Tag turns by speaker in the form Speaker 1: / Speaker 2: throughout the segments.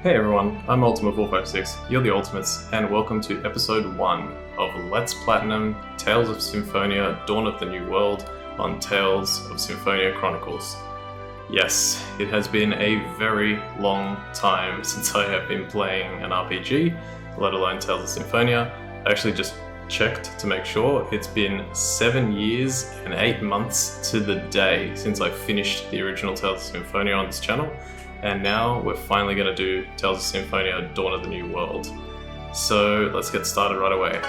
Speaker 1: Hey everyone, I'm Ultima456, you're the Ultimates, and welcome to episode 1 of Let's Platinum Tales of Symphonia Dawn of the New World on Tales of Symphonia Chronicles. Yes, it has been a very long time since I have been playing an RPG, let alone Tales of Symphonia. I actually just checked to make sure. It's been 7 years and 8 months to the day since I finished the original Tales of Symphonia on this channel. And now we're finally going to do Tales of Symphonia Dawn of the New World. So let's get started right away.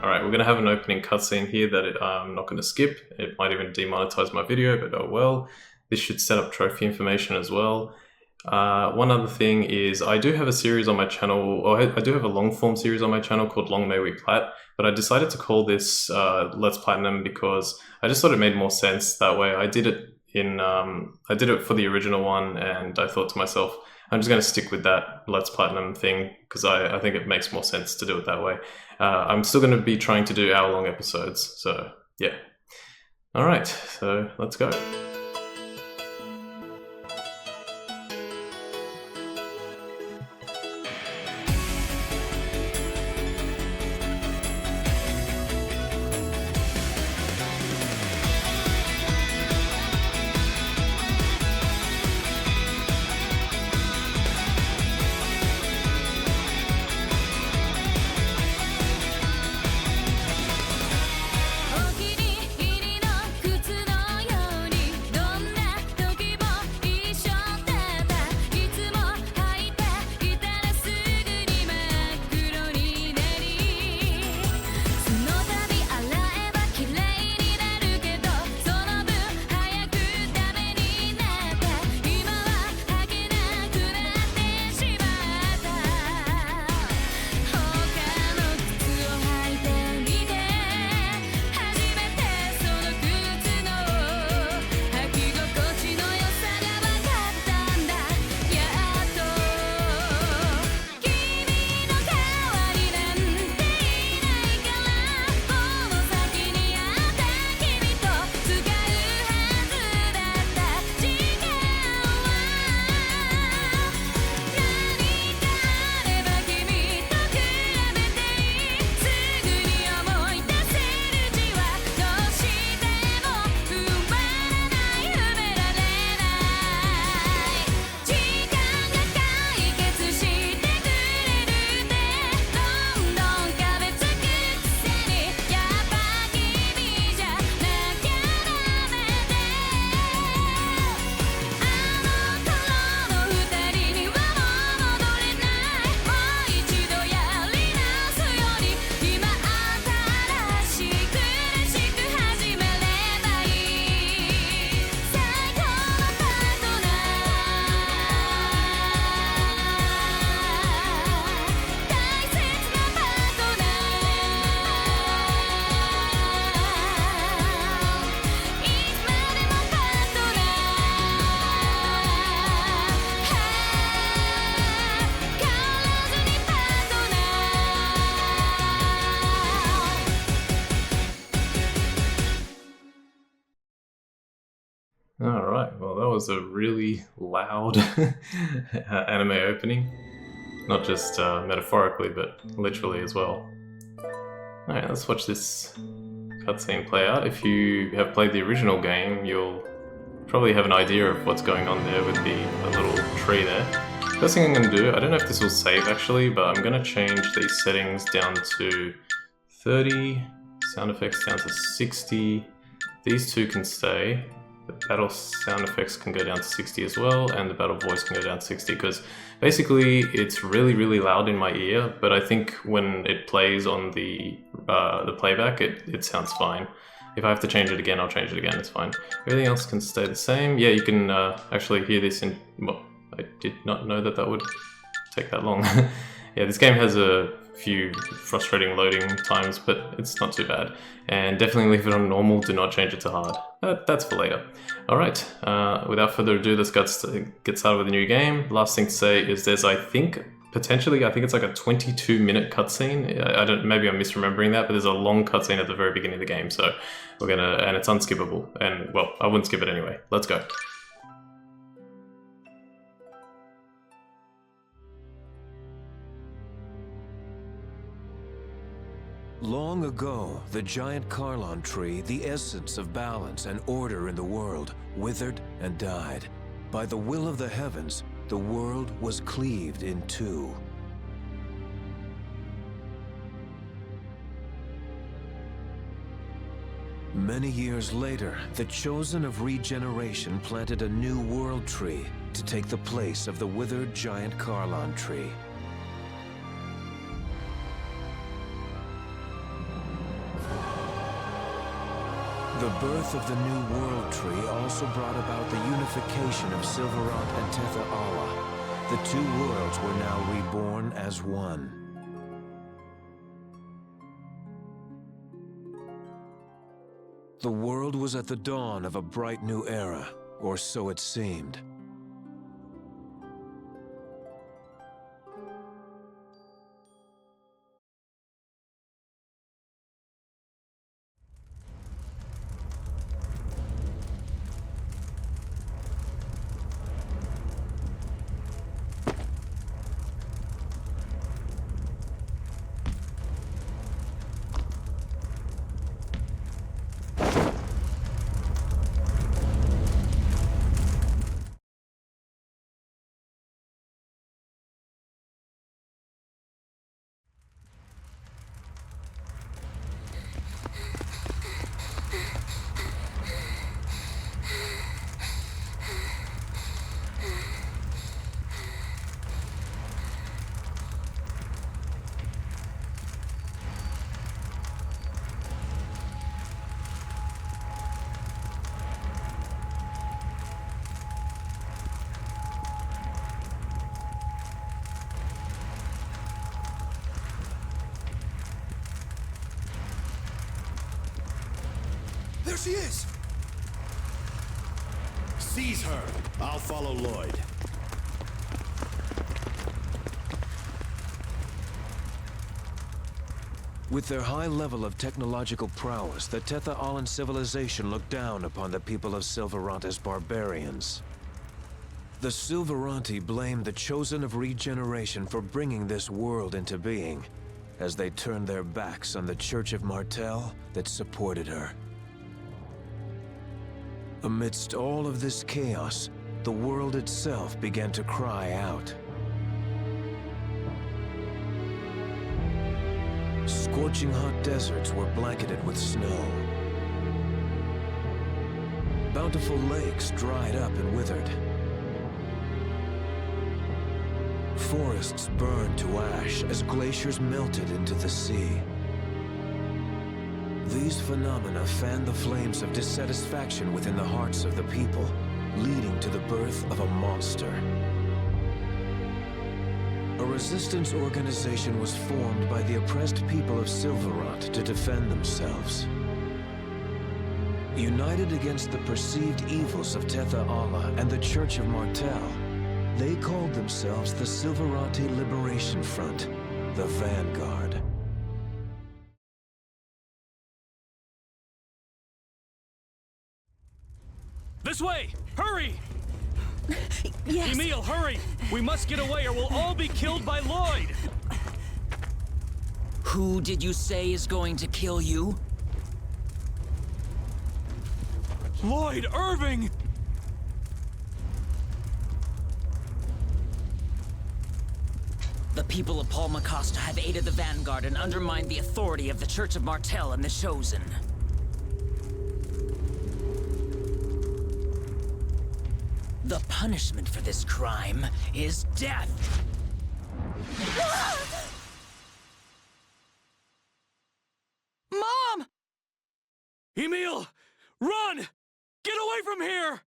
Speaker 1: Alright, we're going to have an opening cutscene here that I'm not going to skip. It might even demonetize my video, but oh well. This should set up trophy information as well. One other thing is I do have a series on my channel, or I do have a long form series on my channel called Long May We Plat, but I decided to call this Let's Platinum because I just thought it made more sense that way. I did it for the original one, and I thought to myself, I'm just going to stick with that Let's Platinum thing because I think it makes more sense to do it that way. I'm still going to be trying to do hour-long episodes, so yeah. Alright, so let's go. Alright, well that was a really loud anime opening. Not just metaphorically, but literally as well. Alright, let's watch this cutscene play out. If you have played the original game, you'll probably have an idea of what's going on there with the little tree there. First thing I'm going to do, I don't know if this will save actually, but I'm going to change these settings down to 30, sound effects down to 60. These two can stay. The battle sound effects can go down to 60 as well, and the battle voice can go down to 60, because basically it's really loud in my ear, but I think when it plays on the playback, it sounds fine. If I have to change it again, I'll change it again, it's fine. Everything else can stay the same. Yeah, you can actually hear this in... well, I did not know that would take that long. Yeah, this game has a few frustrating loading times, but it's not too bad. And definitely leave it on normal, do not change it to hard. That's for later. Alright, without further ado, let's get started with a new game. Last thing to say is there's, I think it's like a 22-minute cutscene. Maybe I'm misremembering that, but there's a long cutscene at the very beginning of the game, so and it's unskippable. And, well, I wouldn't skip it anyway. Let's go.
Speaker 2: Long ago, the giant Carlon tree, the essence of balance and order in the world, withered and died. By the will of the heavens, the world was cleaved in two. Many years later, the Chosen of Regeneration planted a new world tree to take the place of the withered giant Carlon tree. The birth of the new world tree also brought about the unification of Silverant and Tetha Allah. The two worlds were now reborn as one. The world was at the dawn of a bright new era, or so it seemed.
Speaker 3: There she is! Seize her. I'll follow Lloyd.
Speaker 2: With their high level of technological prowess, the Tetha Allan civilization looked down upon the people of Silverant as barbarians. The Silveranti blamed the Chosen of Regeneration for bringing this world into being, as they turned their backs on the Church of Martel that supported her. Amidst all of this chaos, the world itself began to cry out. Scorching hot deserts were blanketed with snow. Bountiful lakes dried up and withered. Forests burned to ash as glaciers melted into the sea. These phenomena fanned the flames of dissatisfaction within the hearts of the people, leading to the birth of a monster. A resistance organization was formed by the oppressed people of Silverant to defend themselves. United against the perceived evils of Tetha Allah and the Church of Martel, they called themselves the Silveranti Liberation Front, the Vanguard.
Speaker 4: This way! Hurry!
Speaker 5: Yes.
Speaker 4: Emil, hurry! We must get away or we'll all be killed by Lloyd!
Speaker 5: Who did you say is going to kill you?
Speaker 4: Lloyd Irving!
Speaker 5: The people of Paul Macosta have aided the Vanguard and undermined the authority of the Church of Martel and the Chosen. The punishment for this crime is death! Mom!
Speaker 4: Emil! Run! Get away from here!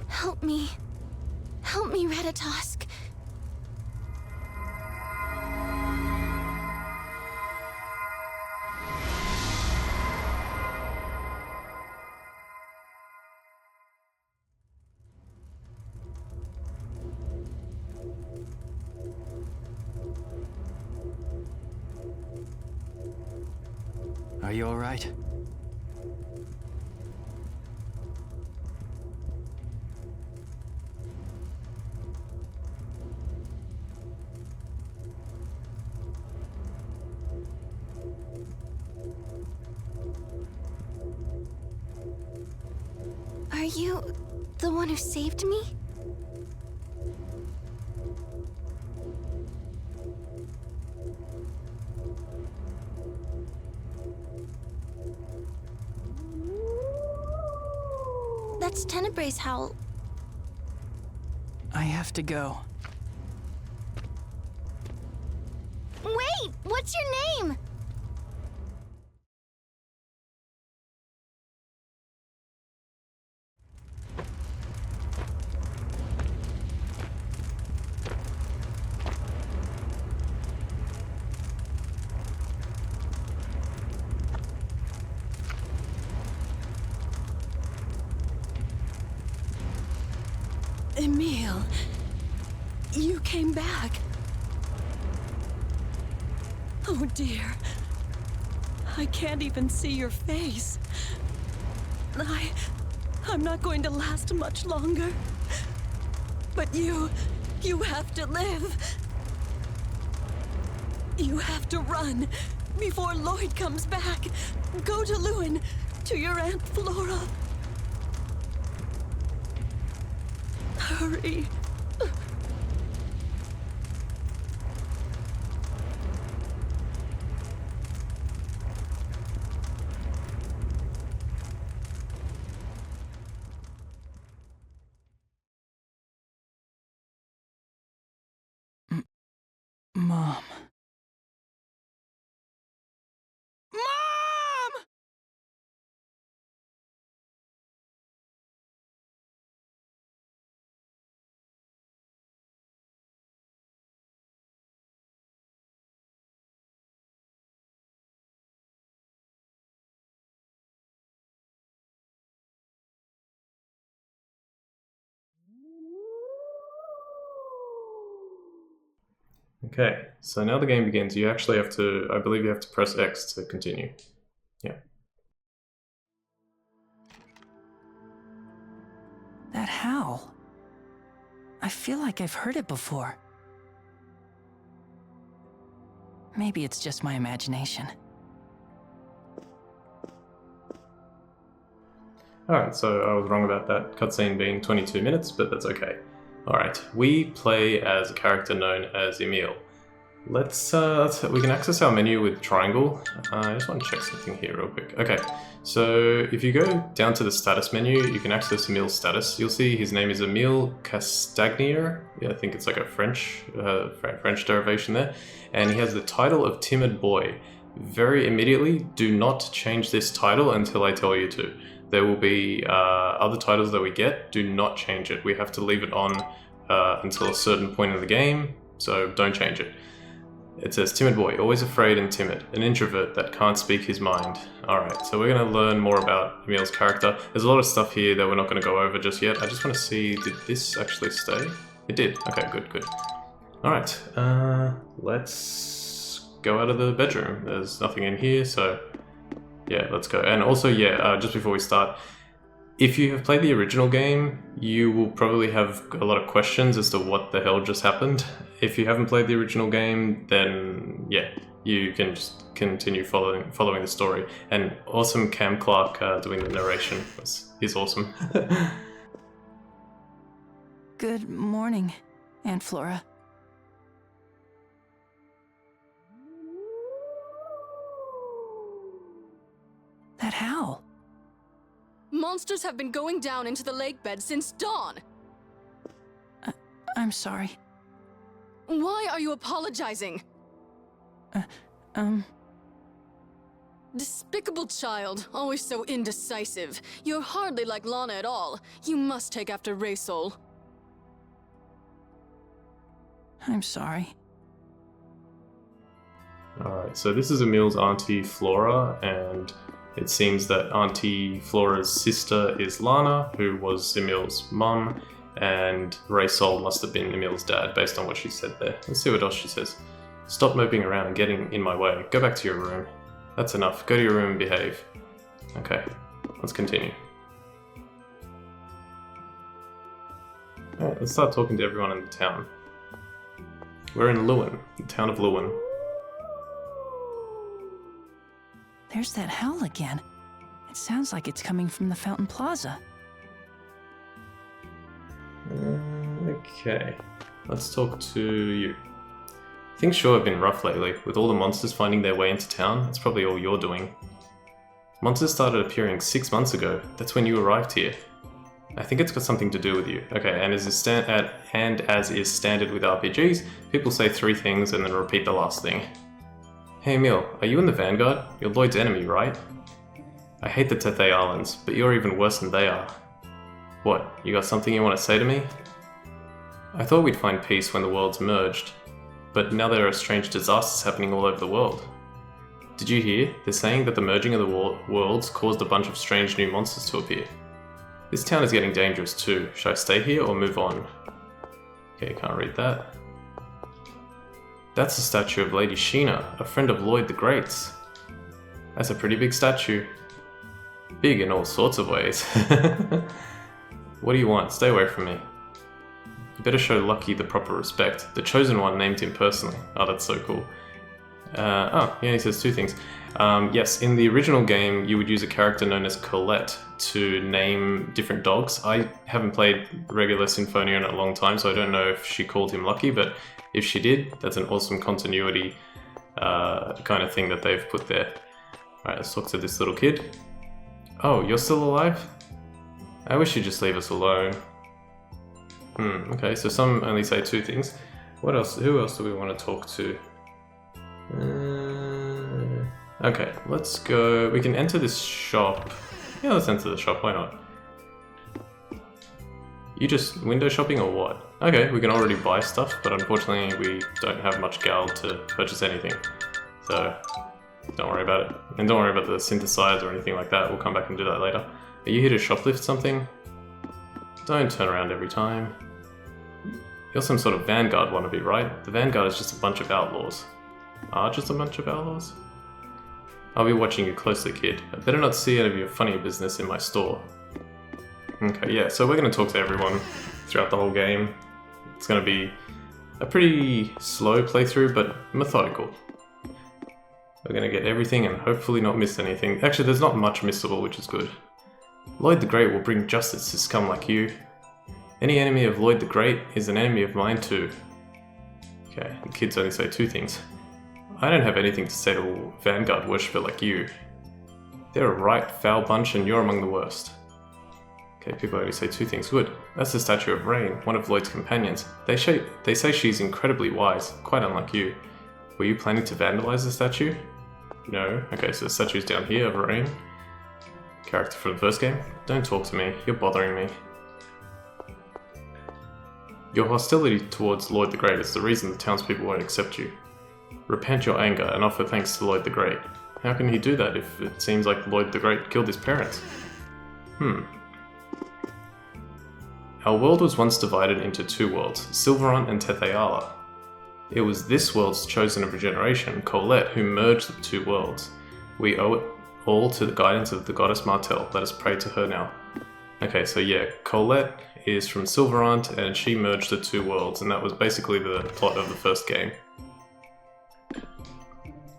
Speaker 6: Help me. Help me, Ratatosk.
Speaker 7: Are you alright?
Speaker 6: Are you the one who saved me? That's Tenebre's howl.
Speaker 7: I have to go.
Speaker 6: Wait! What's your name?
Speaker 8: Emil, you came back. Oh dear. I can't even see your face. I'm not going to last much longer. But you have to live. You have to run before Lloyd comes back. Go to Luin, to your Aunt Flora. Hurry.
Speaker 7: Mom.
Speaker 1: Okay, so now the game begins. You actually have to, I believe you have to press X to continue. Yeah.
Speaker 7: That howl. I feel like I've heard it before. Maybe it's just my imagination.
Speaker 1: Alright, so I was wrong about that cutscene being 22 minutes, but that's okay. Alright, we play as a character known as Emil. We can access our menu with triangle. I just want to check something here real quick. Okay, so if you go down to the status menu, you can access Emil's status. You'll see his name is Emil Castagnier. Yeah, I think it's like a French derivation there. And he has the title of Timid Boy. Very immediately, do not change this title until I tell you to. There will be other titles that we get. Do not change it. We have to leave it on until a certain point in the game, so don't change it. It says Timid Boy, always afraid and timid, an introvert that can't speak his mind. Alright, so we're going to learn more about Emil's character. There's a lot of stuff here that we're not going to go over just yet. I just want to see, did this actually stay? It did. Okay, good. Alright, let's go out of the bedroom. There's nothing in here, so yeah, let's go. And also, yeah, just before we start, if you have played the original game, you will probably have a lot of questions as to what the hell just happened. If you haven't played the original game, then yeah, you can just continue following the story. And awesome Cam Clark doing the narration. He's awesome.
Speaker 7: Good morning, Aunt Flora. That howl.
Speaker 8: Monsters have been going down into the lake bed since dawn.
Speaker 7: I'm sorry.
Speaker 8: Why are you apologizing? Despicable child, always so indecisive. You're hardly like Lana at all. You must take after Raysol.
Speaker 7: I'm sorry.
Speaker 1: Alright, so this is Emil's Auntie Flora, and it seems that Auntie Flora's sister is Lana, who was Emil's mum, and Raysol must have been Emil's dad, based on what she said there. Let's see what else she says. Stop moping around and getting in my way. Go back to your room. That's enough. Go to your room and behave. Okay, let's continue. Alright, let's start talking to everyone in the town. We're in Luin, the town of Luin.
Speaker 7: There's that howl again. It sounds like it's coming from the Fountain Plaza.
Speaker 1: Okay, let's talk to you. Things sure have been rough lately, with all the monsters finding their way into town. That's probably all you're doing. Monsters started appearing 6 months ago. That's when you arrived here. I think it's got something to do with you. Okay, and as is standard with RPGs, people say 3 things and then repeat the last thing. Hey Emil, are you in the Vanguard? You're Lloyd's enemy, right? I hate the Tethe Islands, but you're even worse than they are. What, you got something you want to say to me? I thought we'd find peace when the worlds merged, but now there are strange disasters happening all over the world. Did you hear? They're saying that the merging of the worlds caused a bunch of strange new monsters to appear. This town is getting dangerous too. Should I stay here or move on? Okay, can't read that. That's a statue of Lady Sheena, a friend of Lloyd the Great's. That's a pretty big statue. Big in all sorts of ways. What do you want? Stay away from me. You better show Lucky the proper respect. The Ch.1 named him personally. Oh, that's so cool. He only says 2 things. Yes, in the original game, you would use a character known as Colette to name different dogs. I haven't played regular Symphonia in a long time, so I don't know if she called him Lucky, but if she did, that's an awesome continuity kind of thing that they've put there. Alright, let's talk to this little kid. Oh, you're still alive? I wish you'd just leave us alone. Okay, so some only say 2 things. What else? Who else do we want to talk to? Okay, let's go. We can enter this shop. Yeah, let's enter the shop, why not? You just window shopping or what? Okay, we can already buy stuff, but unfortunately we don't have much gal to purchase anything. So, don't worry about it. And don't worry about the synthesizer or anything like that, we'll come back and do that later. Are you here to shoplift something? Don't turn around every time. You're some sort of Vanguard wannabe, right? The Vanguard is just a bunch of outlaws. Just a bunch of outlaws? I'll be watching you closely, kid. I better not see any of your funny business in my store. Okay, yeah, so we're going to talk to everyone throughout the whole game. It's going to be a pretty slow playthrough, but methodical. We're going to get everything and hopefully not miss anything. Actually, there's not much missable, which is good. Lloyd the Great will bring justice to scum like you. Any enemy of Lloyd the Great is an enemy of mine too. Okay, the kids only say 2 things. I don't have anything to say to a Vanguard worshipper like you. They're a right foul bunch and you're among the worst. Okay, people only say 2 things. Good. That's the statue of Rain, one of Lloyd's companions. They say she's incredibly wise, quite unlike you. Were you planning to vandalize the statue? No. Okay, so the statue's down here of Rain. Character from the first game. Don't talk to me, you're bothering me. Your hostility towards Lloyd the Great is the reason the townspeople won't accept you. Repent your anger and offer thanks to Lloyd the Great. How can he do that if it seems like Lloyd the Great killed his parents? Our world was once divided into 2 worlds, Silverant and Tetheala. It was this world's chosen of regeneration, Colette, who merged the 2 worlds. We owe it all to the guidance of the goddess Marta. Let us pray to her now. Okay, so yeah, Colette is from Silverant and she merged the 2 worlds, and that was basically the plot of the first game.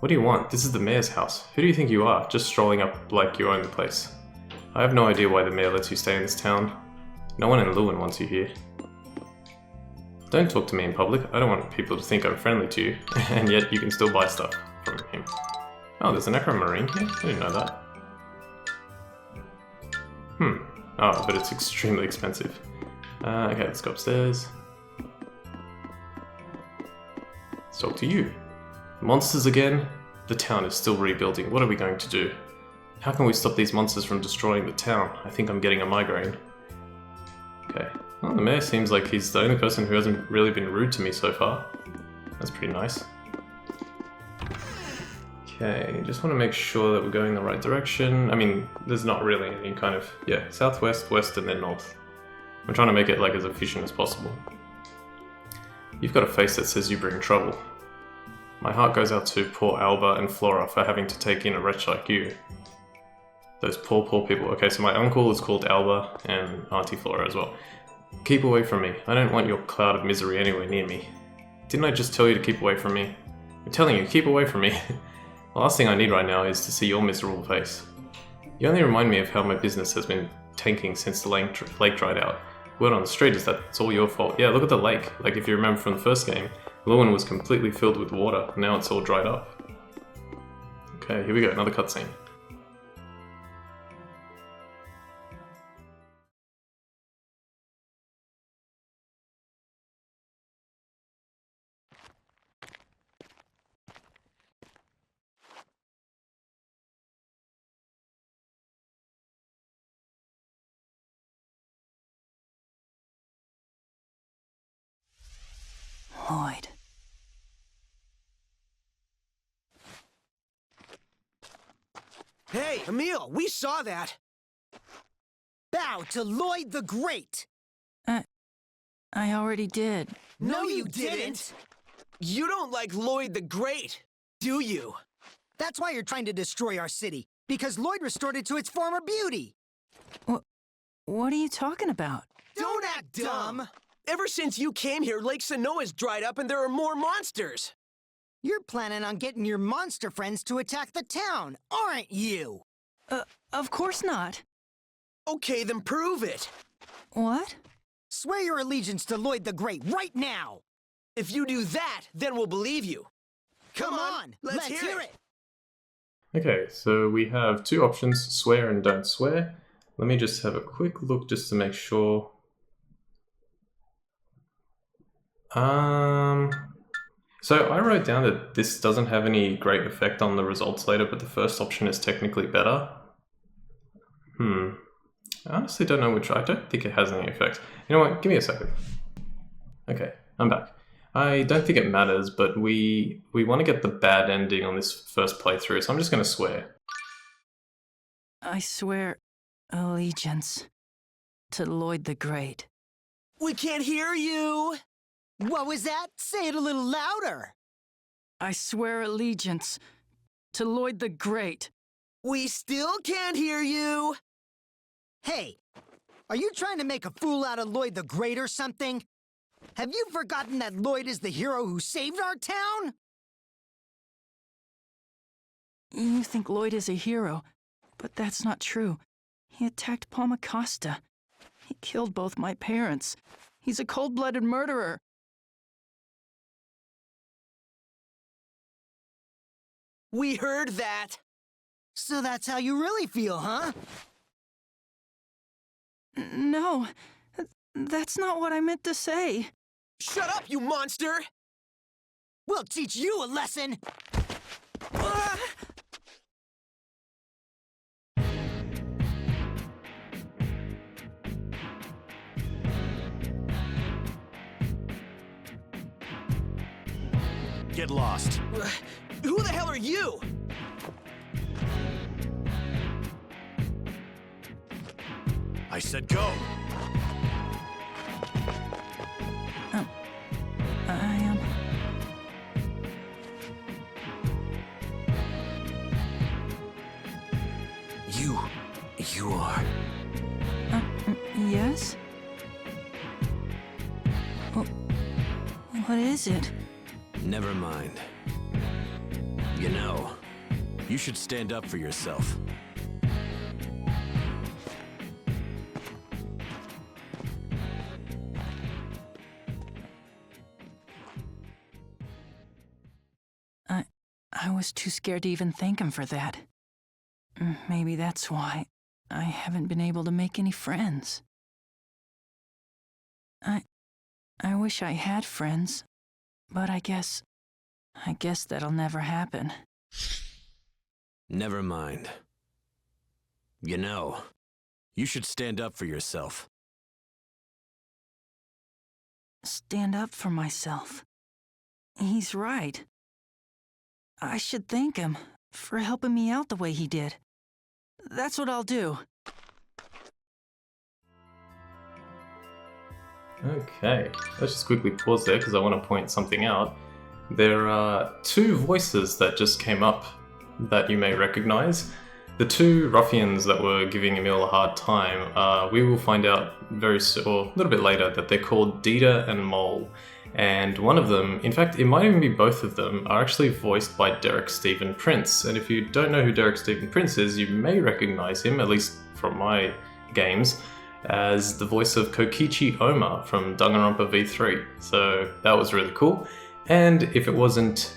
Speaker 1: What do you want? This is the mayor's house. Who do you think you are? Just strolling up like you own the place. I have no idea why the mayor lets you stay in this town. No one in Luin wants you here. Don't talk to me in public. I don't want people to think I'm friendly to you, and yet you can still buy stuff from him. Oh, there's an aquamarine here? I didn't know that. Oh, but it's extremely expensive. Okay, let's go upstairs. Let's talk to you. Monsters again? The town is still rebuilding. What are we going to do? How can we stop these monsters from destroying the town? I think I'm getting a migraine. Okay. Well, the mayor seems like he's the only person who hasn't really been rude to me so far. That's pretty nice. Okay, just want to make sure that we're going the right direction. I mean, there's not really any kind of... yeah, southwest, west, and then north. I'm trying to make it like as efficient as possible. You've got a face that says you bring trouble. My heart goes out to poor Alba and Flora for having to take in a wretch like you. Those poor, poor people. Okay, so my uncle is called Alba and Auntie Flora as well. Keep away from me. I don't want your cloud of misery anywhere near me. Didn't I just tell you to keep away from me? I'm telling you, keep away from me. The last thing I need right now is to see your miserable face. You only remind me of how my business has been tanking since the lake dried out. Word on the street is that it's all your fault. Yeah, look at the lake. Like if you remember from the first game, Luin was completely filled with water. Now it's all dried up. Okay, here we go, another cutscene.
Speaker 7: Lloyd.
Speaker 9: Hey, Emil, we saw that!
Speaker 10: Bow to Lloyd the Great!
Speaker 7: I already did.
Speaker 10: No, you didn't!
Speaker 9: You don't like Lloyd the Great, do you?
Speaker 10: That's why you're trying to destroy our city, because Lloyd restored it to its former beauty!
Speaker 7: What are you talking about?
Speaker 10: Don't act dumb!
Speaker 9: Ever since you came here, Lake Sinoa's dried up and there are more monsters!
Speaker 10: You're planning on getting your monster friends to attack the town, aren't you?
Speaker 7: Of course not.
Speaker 9: Okay, then prove it!
Speaker 7: What?
Speaker 10: Swear your allegiance to Lloyd the Great right now!
Speaker 9: If you do that, then we'll believe you.
Speaker 10: Come on, let's hear it!
Speaker 1: Okay, so we have two options, swear and don't swear. Let me just have a quick look just to make sure. So I wrote down that this doesn't have any great effect on the results later, but the first option is technically better. I honestly don't know which. I don't think it has any effect. You know what? Give me a second. Okay, I'm back. I don't think it matters, but we want to get the bad ending on this first playthrough, so I'm just going to swear.
Speaker 7: I swear allegiance to Lloyd the Great.
Speaker 9: We can't hear you!
Speaker 10: What was that? Say it a little louder!
Speaker 7: I swear allegiance to Lloyd the Great.
Speaker 9: We still can't hear you!
Speaker 10: Hey, are you trying to make a fool out of Lloyd the Great or something? Have you forgotten that Lloyd is the hero who saved our town?
Speaker 7: You think Lloyd is a hero, but that's not true. He attacked Palmacosta. He killed both my parents. He's a cold-blooded murderer.
Speaker 9: We heard that!
Speaker 10: So that's how you really feel, huh?
Speaker 7: No, that's not what I meant to say.
Speaker 9: Shut up, you monster!
Speaker 10: We'll teach you a lesson!
Speaker 3: Get lost.
Speaker 9: Who the hell are you?
Speaker 3: I said go.
Speaker 7: I am...
Speaker 2: You are...
Speaker 7: Yes? What is it?
Speaker 2: Never mind. You know, you should stand up for yourself.
Speaker 7: I was too scared to even thank him for that. Maybe that's why I haven't been able to make any friends. I wish I had friends, but I guess that'll never happen.
Speaker 2: Never mind. You know, you should stand up for yourself.
Speaker 7: Stand up for myself. He's right. I should thank him for helping me out the way he did. That's what I'll do.
Speaker 1: Okay, let's just quickly pause there because I want to point something out. there are two voices that just came up that you may recognize. The two ruffians that were giving Emil a hard time, we will find out very soon, or a little bit later, that they're called Dita and Mole. And one of them, in fact, it might even be both of them, are actually voiced by Derek Stephen Prince. And if you don't know who Derek Stephen Prince is, you may recognize him, at least from my games, as the voice of Kokichi Oma from Danganronpa V3. So that was really cool. And if it wasn't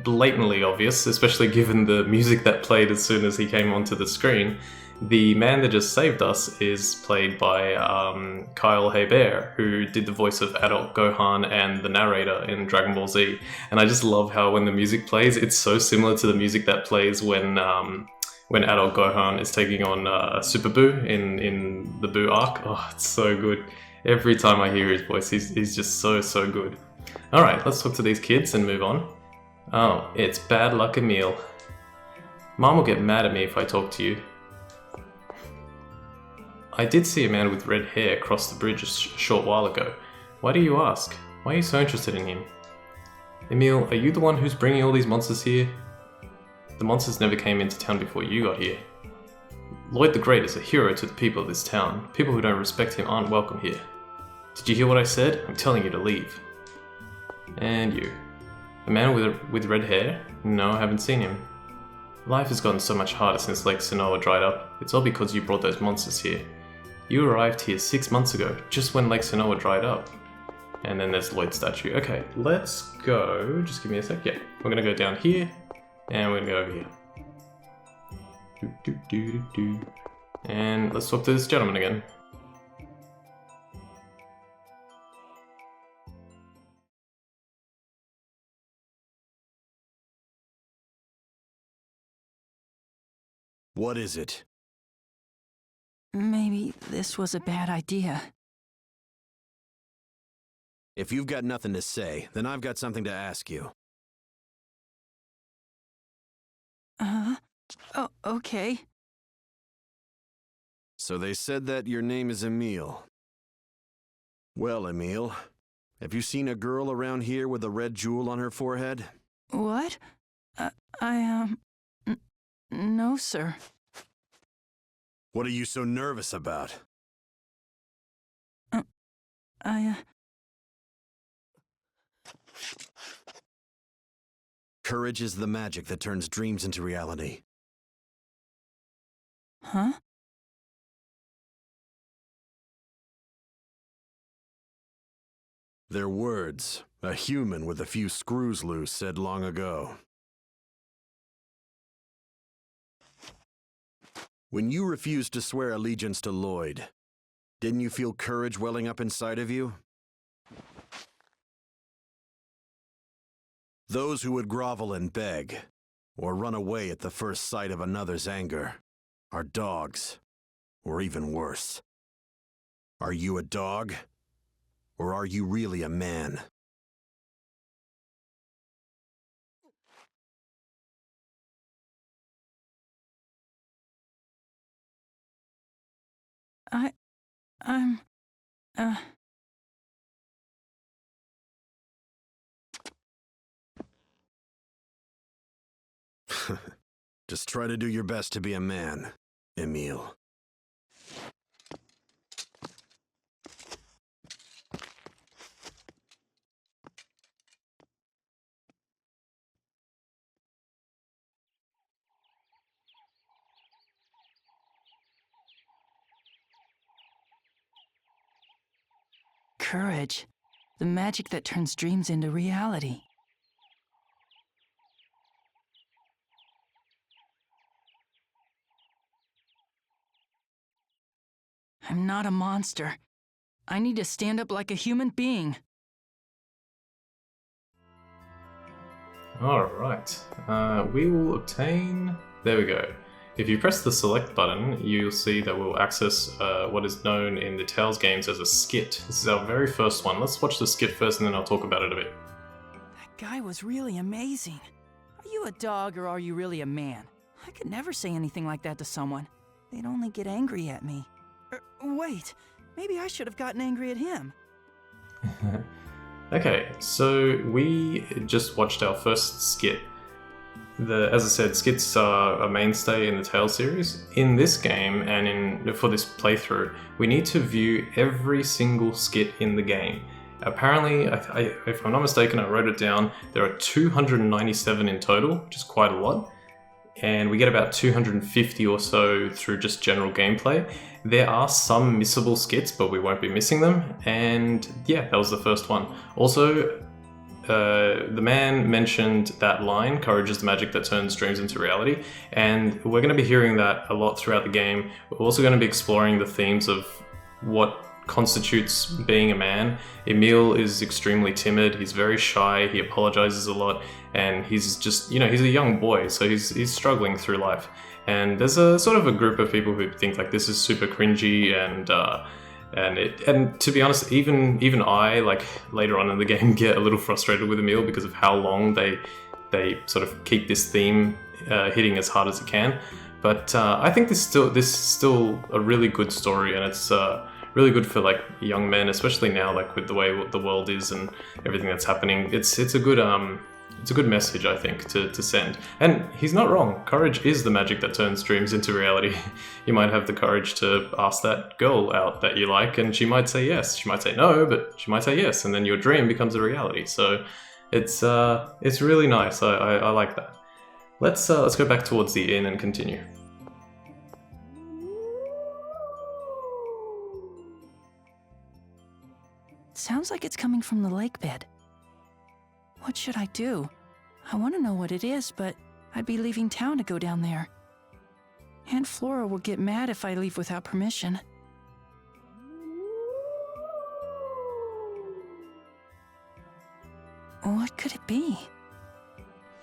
Speaker 1: blatantly obvious, especially given the music that played as soon as he came onto the screen, the man that just saved us is played by Kyle Hebert, who did the voice of Adult Gohan and the narrator in Dragon Ball Z. And I just love how when the music plays, it's so similar to the music that plays when Adult Gohan is taking on Super Buu in the Buu arc. Oh, it's so good. Every time I hear his voice, he's just so good. Alright, let's talk to these kids and move on. Oh, it's bad luck Emil. Mom will get mad at me if I talk to you. I did see a man with red hair cross the bridge a short while ago. Why do you ask? Why are you so interested in him? Emil, are you the one who's bringing all these monsters here? The monsters never came into town before you got here. Lloyd the Great is a hero to the people of this town. People who don't respect him aren't welcome here. Did you hear what I said? I'm telling you to leave. And you. The man with red hair? No, I haven't seen him. Life has gotten so much harder since Lake Sinoa dried up. It's all because you brought those monsters here. You arrived here 6 months ago, just when Lake Sinoa dried up. And then there's Lloyd's statue. Okay, let's go. Just give me a sec. Yeah, we're gonna go down here, and we're gonna go over here. And let's talk to this gentleman again.
Speaker 3: What is it?
Speaker 7: Maybe this was a bad idea.
Speaker 3: If you've got nothing to say, then I've got something to ask you.
Speaker 7: Oh, okay.
Speaker 3: So they said that your name is Emil. Well, Emil, have you seen a girl around here with a red jewel on her forehead?
Speaker 7: What? No, sir.
Speaker 3: What are you so nervous about? Courage is the magic that turns dreams into reality.
Speaker 7: Huh?
Speaker 3: They're words a human with a few screws loose said long ago. When you refused to swear allegiance to Lloyd, didn't you feel courage welling up inside of you? Those who would grovel and beg, or run away at the first sight of another's anger, are dogs, or even worse. Are you a dog, or are you really a man? Just try to do your best to be a man, Emil.
Speaker 7: Courage. The magic that turns dreams into reality. I'm not a monster. I need to stand up like a human being.
Speaker 1: Alright, we will obtain... There we go. If you press the select button, you'll see that we'll access what is known in the Tales games as a skit. This is our very first one. Let's watch the skit first and then I'll talk about it a bit.
Speaker 7: That guy was really amazing. Are you a dog or are you really a man? I could never say anything like that to someone. They'd only get angry at me. Wait, maybe I should have gotten angry at him.
Speaker 1: Okay, so we just watched our first skit. As I said, skits are a mainstay in the Tales series. In this game and for this playthrough, we need to view every single skit in the game. Apparently, if I'm not mistaken, I wrote it down, there are 297 in total, which is quite a lot. And we get about 250 or so through just general gameplay. There are some missable skits, but we won't be missing them. And yeah, that was the first one. Also, the man mentioned that line, "Courage is the magic that turns dreams into reality," and we're going to be hearing that a lot throughout the game. We're also going to be exploring the themes of what constitutes being a man. Emil is extremely timid, he's very shy, he apologizes a lot, and he's just, he's a young boy, so he's struggling through life. And there's a sort of a group of people who think like this is super cringy and to be honest, even I, like later on in the game, get a little frustrated with Emil because of how long they sort of keep this theme hitting as hard as it can. But I think this is still a really good story, and it's really good for like young men, especially now, like with the way the world is and everything that's happening. It's a good message, I think, to send. And he's not wrong. Courage is the magic that turns dreams into reality. You might have the courage to ask that girl out that you like, and she might say yes. She might say no, but she might say yes, and then your dream becomes a reality. So it's really nice. I like that. Let's go back towards the inn and continue.
Speaker 7: Sounds like it's coming from the lake bed. What should I do? I want to know what it is, but I'd be leaving town to go down there. Aunt Flora will get mad if I leave without permission. What could it be?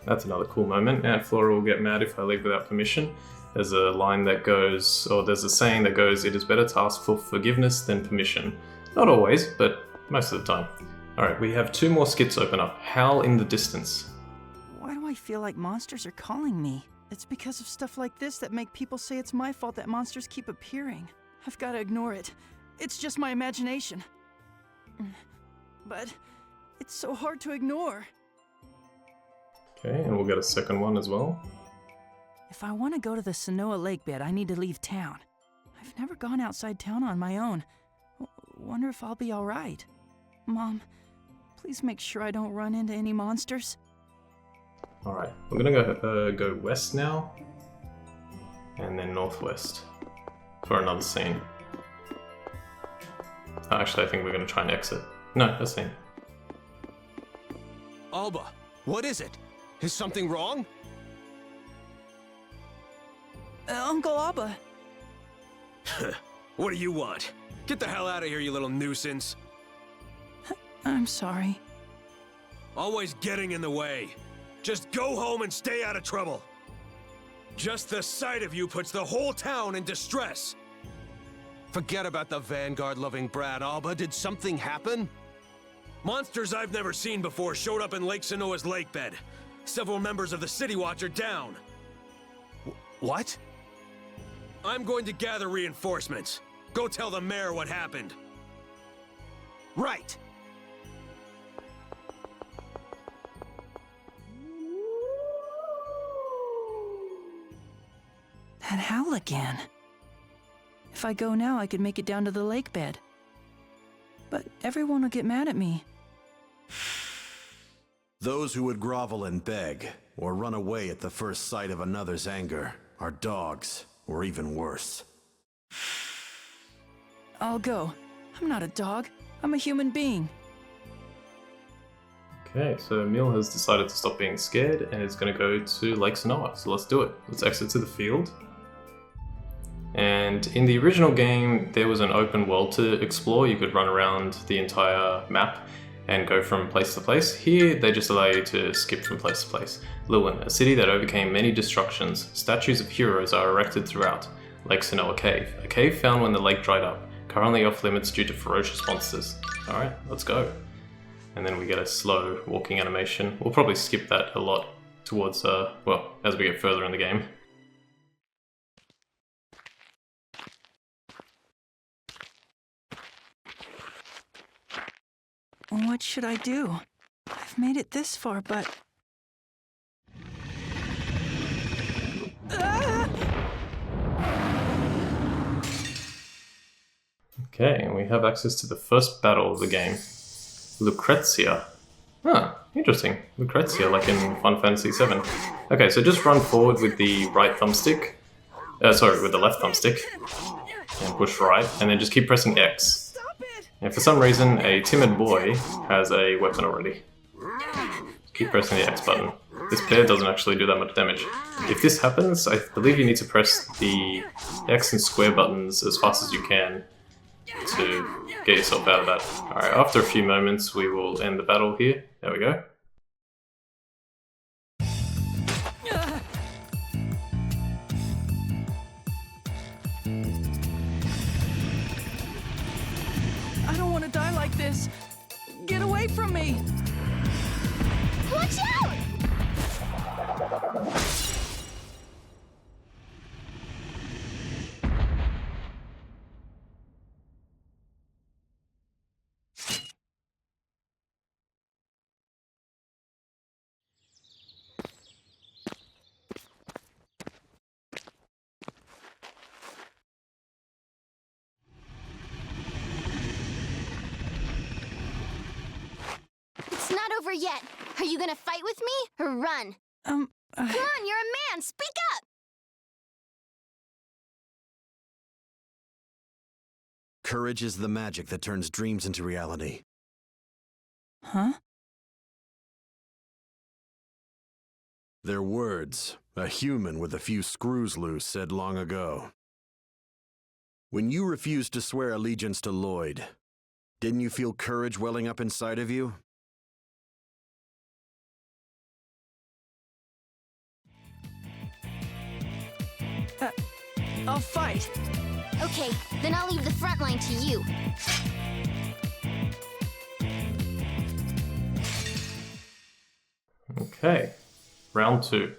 Speaker 1: That's another cool moment. Aunt Flora will get mad if I leave without permission. There's a line that goes, or there's a saying that goes, "It is better to ask for forgiveness than permission." Not always, but most of the time. Alright, we have 2 more skits open up. Howl in the Distance.
Speaker 7: Why do I feel like monsters are calling me? It's because of stuff like this that make people say it's my fault that monsters keep appearing. I've got to ignore it. It's just my imagination. But it's so hard to ignore.
Speaker 1: Okay, and we'll get a second one as well.
Speaker 7: If I want to go to the Sinoa lake bed, I need to leave town. I've never gone outside town on my own. Wonder if I'll be alright. Mom, please make sure I don't run into any monsters.
Speaker 1: Alright, we're gonna go west now, and then northwest for another scene. Actually, I think we're gonna try and exit. No, that's scene.
Speaker 9: Alba, what is it? Is something wrong?
Speaker 7: Uncle Abba.
Speaker 9: What do you want? Get the hell out of here, you little nuisance.
Speaker 7: I'm sorry.
Speaker 9: Always getting in the way. Just go home and stay out of trouble. Just the sight of you puts the whole town in distress. Forget about the Vanguard-loving brat, Alba. Did something happen? Monsters I've never seen before showed up in Lake Sinoa's lake bed. Several members of the City Watch are down. What? I'm going to gather reinforcements. Go tell the mayor what happened. Right.
Speaker 7: That howl again. If I go now, I could make it down to the lake bed. But everyone will get mad at me.
Speaker 3: Those who would grovel and beg, or run away at the first sight of another's anger, are dogs, or even worse.
Speaker 7: I'll go. I'm not a dog. I'm a human being.
Speaker 1: Okay, so Emil has decided to stop being scared and is going to go to Lake Sinoa. So let's do it. Let's exit to the field. And in the original game, there was an open world to explore. You could run around the entire map and go from place to place. Here, they just allow you to skip from place to place. Luin, a city that overcame many destructions. Statues of heroes are erected throughout. Lake Sinoa Cave, a cave found when the lake dried up. Currently off limits due to ferocious monsters. Alright, let's go. And then we get a slow walking animation. We'll probably skip that a lot towards, well, as we get further in the game.
Speaker 7: What What should I do? I've made it this far, but...
Speaker 1: Okay, and we have access to the first battle of the game. Lucrezia. Huh, interesting. Lucrezia, like in Final Fantasy VII. Okay, so just run forward with the right thumbstick. Sorry, with the left thumbstick. And push right, and then just keep pressing X. And for some reason, a timid boy has a weapon already. Keep pressing the X button. This bear doesn't actually do that much damage. If this happens, I believe you need to press the X and square buttons as fast as you can to get yourself out of that. Alright, after a few moments we will end the battle here. There we go.
Speaker 7: I don't want to die like this. Get away from me!
Speaker 6: Watch out! It's not over yet. Are you gonna fight with me or run? Come on, you're a man. Speak up.
Speaker 3: Courage is the magic that turns dreams into reality.
Speaker 7: Huh?
Speaker 3: They're words a human with a few screws loose said long ago. When you refused to swear allegiance to Lloyd, didn't you feel courage welling up inside of you?
Speaker 7: I'll fight.
Speaker 6: Okay, then I'll leave the front line to you.
Speaker 1: Okay, round 2.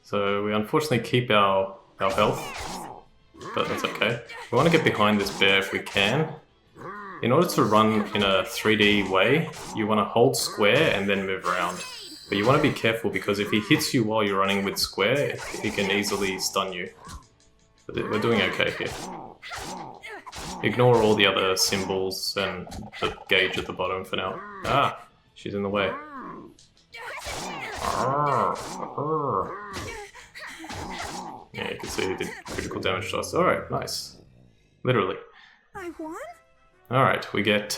Speaker 1: So we unfortunately keep our health, but that's okay. We want to get behind this bear if we can. In order to run in a 3D way, you want to hold square and then move around. But you want to be careful because if he hits you while you're running with square, he can easily stun you. But we're doing okay here. Ignore all the other symbols and the gauge at the bottom for now. Ah, she's in the way. Yeah, you can see he did critical damage to us. Alright, nice. Literally.
Speaker 7: I won?
Speaker 1: Alright, we got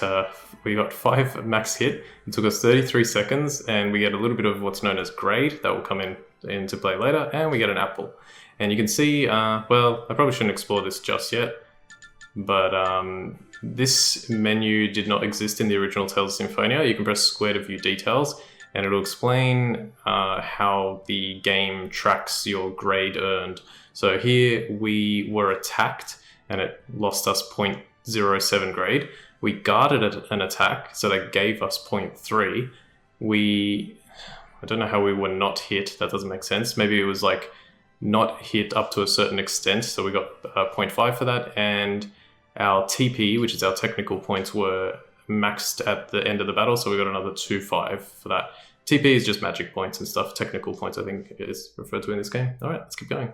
Speaker 1: 5 max hit. It took us 33 seconds, and we get a little bit of what's known as grade. That will come into play later, and we get an apple. And you can see, well, I probably shouldn't explore this just yet, but this menu did not exist in the original Tales of Symphonia. You can press square to view details, and it'll explain how the game tracks your grade earned. So here we were attacked, and it lost us 0.07 grade. We guarded an attack, so that gave us 0.3. I don't know how we were not hit. That doesn't make sense. Maybe it was like not hit up to a certain extent, so we got 0.5 for that, and our TP, which is our technical points, were maxed at the end of the battle, so we got another 2.5 for that. TP is just magic points and stuff. Technical points, I think, is referred to in this game. Alright, let's keep going.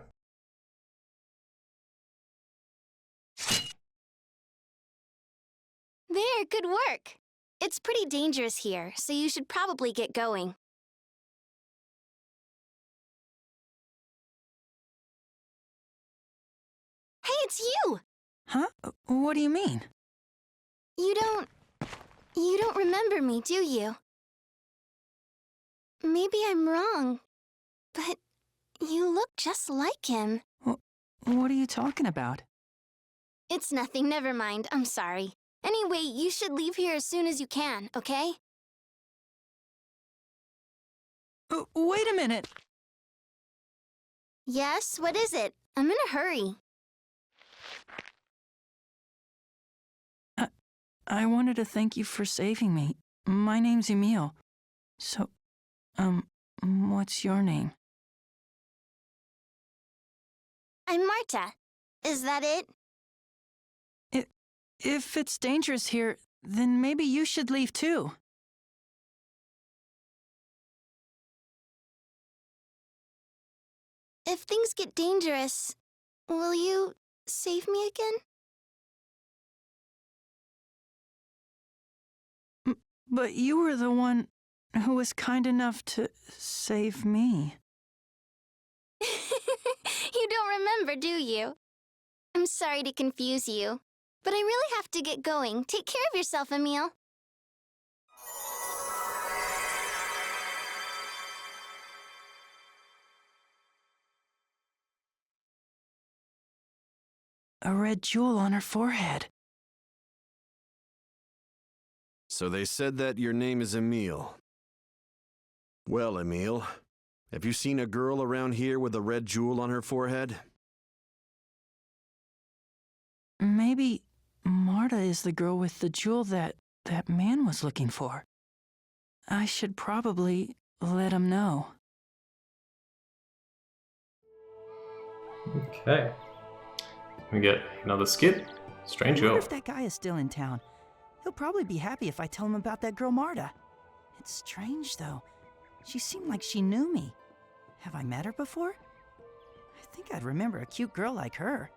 Speaker 6: There, good work. It's pretty dangerous here, so you should probably get going. Hey, it's you!
Speaker 7: Huh? What do you mean?
Speaker 6: You don't remember me, do you? Maybe I'm wrong, but you look just like him.
Speaker 7: What are you talking about?
Speaker 6: It's nothing, never mind, I'm sorry. Anyway, you should leave here as soon as you can, okay?
Speaker 7: Wait a minute!
Speaker 6: Yes, what is it? I'm in a hurry.
Speaker 7: I wanted to thank you for saving me. My name's Emil. So, what's your name?
Speaker 6: I'm Marta. Is that it?
Speaker 7: If it's dangerous here, then maybe you should leave too.
Speaker 6: if things get dangerous, will you save me again?
Speaker 7: But you were the one who was kind enough to save me.
Speaker 6: You don't remember, do you? I'm sorry to confuse you, but I really have to get going. Take care of yourself, Emil.
Speaker 7: A red jewel on her forehead.
Speaker 3: So they said that your name is Emil. Well, Emil, have you seen a girl around here with a red jewel on her forehead?
Speaker 7: Maybe Marta is the girl with the jewel that man was looking for. I should probably let him know.
Speaker 1: Okay. We get another skit. Strange
Speaker 7: I wonder
Speaker 1: girl.
Speaker 7: if that guy is still in town. He'll probably be happy if I tell him about that girl Marta. It's strange, though. She seemed like she knew me. Have I met her before? I think I'd remember a cute girl like her.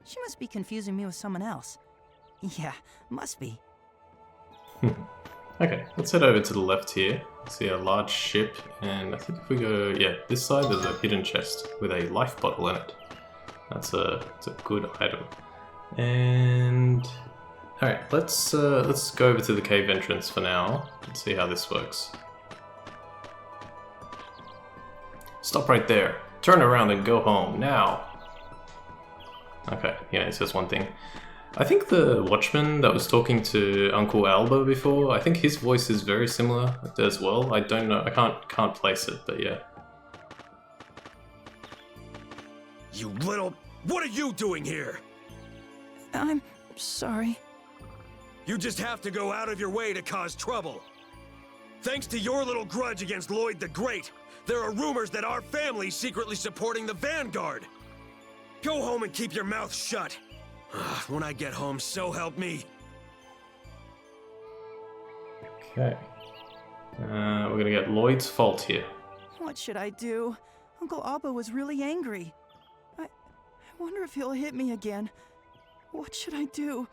Speaker 7: She must be confusing me with someone else. Yeah, must be.
Speaker 1: Okay, let's head over to the left here. See a large ship, and I think if we go, yeah, this side there's a hidden chest with a life bottle in it. It's a good item. And alright, let's go over to the cave entrance for now and see how this works. Stop right there. Turn around and go home now. Okay, yeah, it says one thing. I think the watchman that was talking to Uncle Alba before, I think his voice is very similar as well. I don't know, I can't place it, but yeah.
Speaker 9: You little... What are you doing here?
Speaker 7: I'm sorry.
Speaker 9: You just have to go out of your way to cause trouble. Thanks to your little grudge against Lloyd the Great, there are rumors that our family's secretly supporting the Vanguard. Go home and keep your mouth shut. When I get home, so help me.
Speaker 1: Okay. We're gonna get Lloyd's fault here.
Speaker 7: What should I do? Uncle Alba was really angry. I wonder if he'll hit me again. What should I do?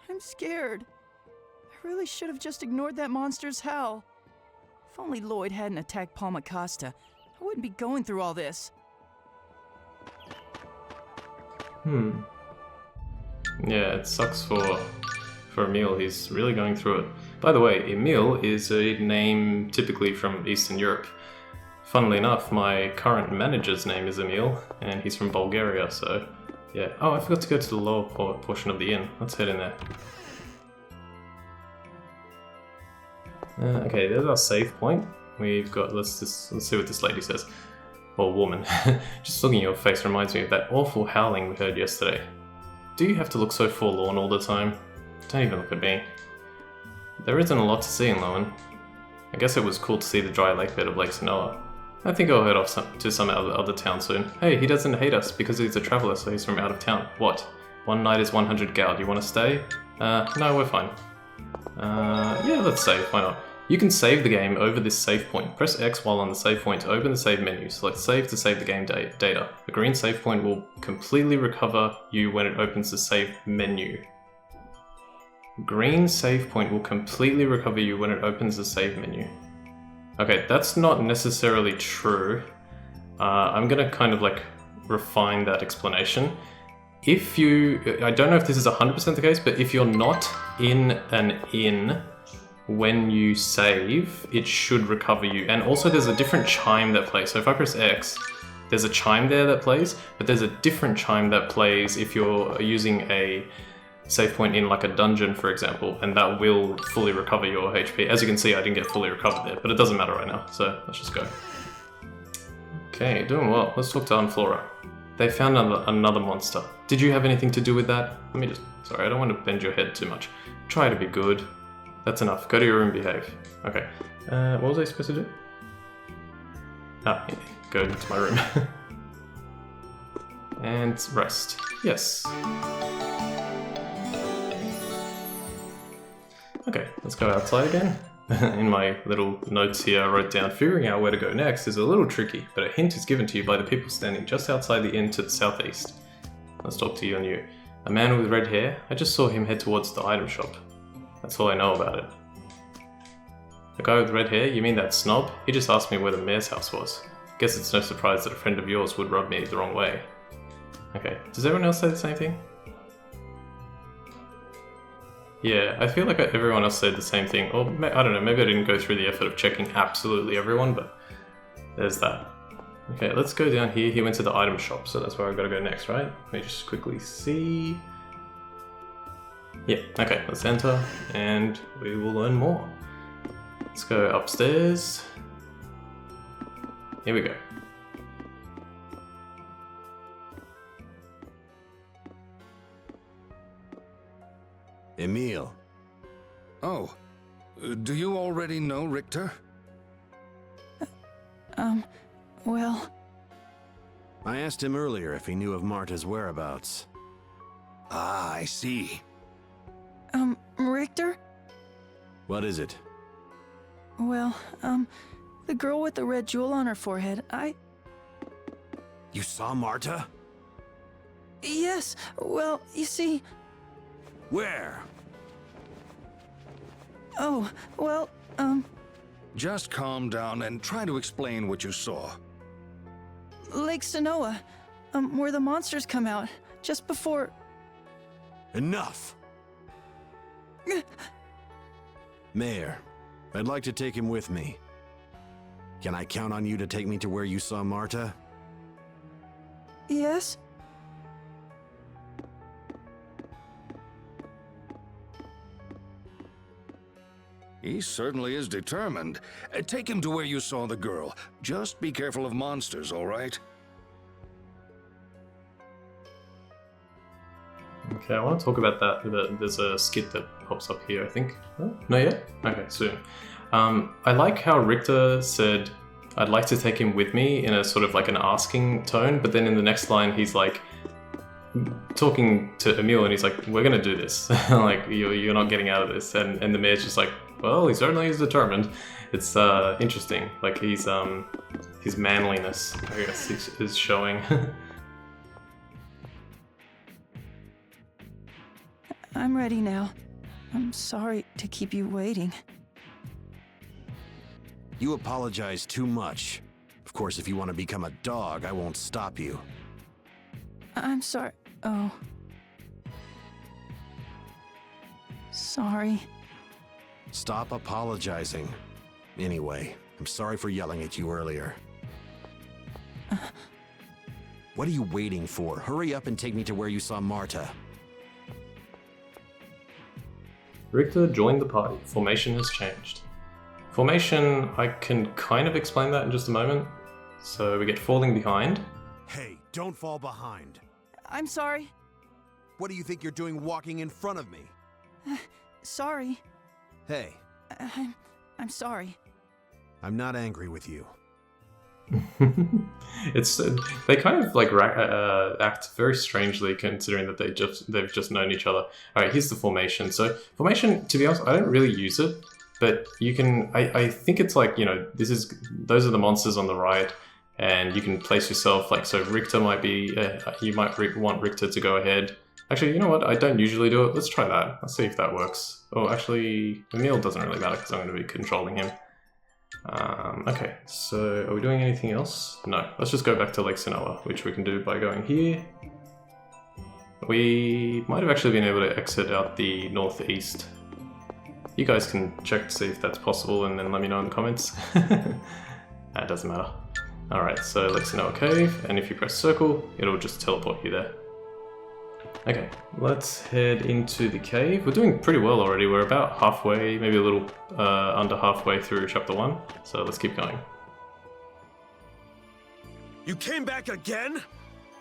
Speaker 7: I'm scared. I really should have just ignored that monster's howl. If only Lloyd hadn't attacked Paul Acosta, I wouldn't be going through all this.
Speaker 1: Yeah, it sucks for Emil. He's really going through it. By the way, Emil is a name typically from Eastern Europe. Funnily enough, my current manager's name is Emil, and he's from Bulgaria, so yeah. Oh, I forgot to go to the lower portion of the inn. Let's head in there. Okay, there's our save point. We've got, let's see what this lady says. Or woman. Just looking at your face reminds me of that awful howling we heard yesterday. Do you have to look so forlorn all the time? Don't even look at me. There isn't a lot to see in Luin. I guess it was cool to see the dry lake bed of Lake Sinoa. I think I'll head off to some other town soon. Hey, he doesn't hate us because he's a traveler, so he's from out of town. What? One night is 100 goud. You want to stay? No, we're fine. Yeah, let's save. Why not? You can save the game over this save point. Press X while on the save point to open the save menu. Select save to save the game data. The green save point will completely recover you when it opens the save menu. Green save point will completely recover you when it opens the save menu. Okay, that's not necessarily true. I'm gonna kind of like refine that explanation. If you, I don't know if this is 100% the case, but if you're not in an inn when you save, it should recover you. And also there's a different chime that plays. So if I press X, there's a chime there that plays, but there's a different chime that plays if you're using a save point in like a dungeon, for example, and that will fully recover your HP. As you can see, I didn't get fully recovered there, but it doesn't matter right now, so let's just go. Okay, doing well. Let's talk to Unflora. They found another monster. Did you have anything to do with that? Let me just, sorry, I don't want to bend your head too much. Try to be good. That's enough. Go to your room, behave. Okay. What was I supposed to do? Ah, yeah, go to my room. And rest. Yes. Okay, let's go outside again. in my little notes here I wrote down, figuring out where to go next is a little tricky, but a hint is given to you by the people standing just outside the inn to the southeast. Let's talk to you on you. A man with red hair? I just saw him head towards the item shop. That's all I know about it. The guy with red hair? You mean that snob? He just asked me where the mayor's house was. Guess it's no surprise that a friend of yours would rub me the wrong way. Okay, does everyone else say the same thing? Yeah, I feel like everyone else said the same thing. Or, I don't know, maybe I didn't go through the effort of checking absolutely everyone, but there's that. Okay, let's go down here. He went to the item shop, so that's where I've got to go next, right? Let me just quickly see. Yeah, okay, let's enter, and we will learn more. Let's go upstairs. Here we go.
Speaker 3: Emil.
Speaker 11: Oh, do you already know Richter?
Speaker 7: Well...
Speaker 3: I asked him earlier if he knew of Marta's whereabouts.
Speaker 11: Ah, I see.
Speaker 7: Richter?
Speaker 3: What is it?
Speaker 7: Well, the girl with the red jewel on her forehead,
Speaker 3: You saw Marta?
Speaker 7: Yes, well, you see...
Speaker 3: Where?
Speaker 7: Oh, well,
Speaker 11: Just calm down and try to explain what you saw.
Speaker 7: Lake Sinoa, where the monsters come out, just before...
Speaker 3: Enough! Mayor, I'd like to take him with me. Can I count on you to take me to where you saw Marta?
Speaker 7: Yes?
Speaker 11: He certainly is determined. Take him to where you saw the girl. Just be careful of monsters, all right?
Speaker 1: Okay, I want to talk about that. There's a skit that pops up here, I think. Oh, not yet? Okay, soon. I like how Richter said, I'd like to take him with me in a sort of like an asking tone, but then in the next line he's like talking to Emil and he's like, we're gonna do this. Like, you're not getting out of this. And the mayor's just like, well, he certainly is determined. It's interesting. Like, his manliness, I guess, is showing.
Speaker 7: I'm ready now. I'm sorry to keep you waiting.
Speaker 3: You apologize too much. Of course, if you want to become a dog, I won't stop you.
Speaker 7: I'm sorry. Oh. Sorry.
Speaker 3: Stop apologizing. Anyway, I'm sorry for yelling at you earlier. What are you waiting for? Hurry up and take me to where you saw Marta.
Speaker 1: Richter joined the party. Formation has changed. Formation, I can kind of explain that in just a moment. So we get falling behind.
Speaker 3: Hey, don't fall behind.
Speaker 7: I'm sorry.
Speaker 3: What do you think you're doing walking in front of me?
Speaker 7: Sorry.
Speaker 3: Hey.
Speaker 7: I'm sorry.
Speaker 3: I'm not angry with you.
Speaker 1: It's they kind of like act very strangely considering that they've just known each other. All right, here's the formation. So formation, to be honest, I don't really use it, but you can. I think it's like, you know, those are the monsters on the right, and you can place yourself like so. Richter might be. You might want Richter to go ahead. Actually, you know what? I don't usually do it. Let's try that. Let's see if that works. Oh, actually, Emil doesn't really matter because I'm going to be controlling him. Okay, so are we doing anything else? No, let's just go back to Lake Sinoa, which we can do by going here. We might have actually been able to exit out the northeast. You guys can check to see if that's possible and then let me know in the comments. That doesn't matter. Alright, so Lake Sinoa Cave, and if you press circle, it'll just teleport you there. Okay, let's head into the cave. We're doing pretty well already. We're about halfway, maybe a little under halfway through chapter 1. So let's keep going.
Speaker 9: You came back again?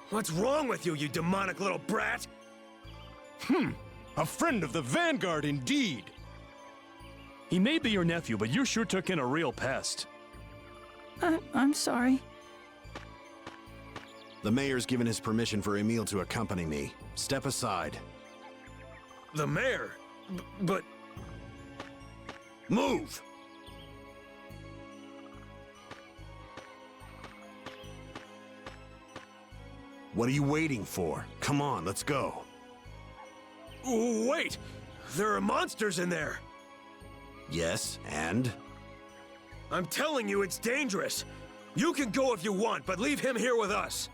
Speaker 9: What's wrong with you, you demonic little brat?
Speaker 12: A friend of the Vanguard indeed.
Speaker 4: He may be your nephew, but you sure took in a real pest.
Speaker 7: I'm sorry.
Speaker 3: The mayor's given his permission for Emil to accompany me. Step aside.
Speaker 9: The mayor? But...
Speaker 3: Move! What are you waiting for? Come on, let's go.
Speaker 9: Wait! There are monsters in there!
Speaker 3: Yes, and?
Speaker 9: I'm telling you, it's dangerous! You can go if you want, but leave him here with us!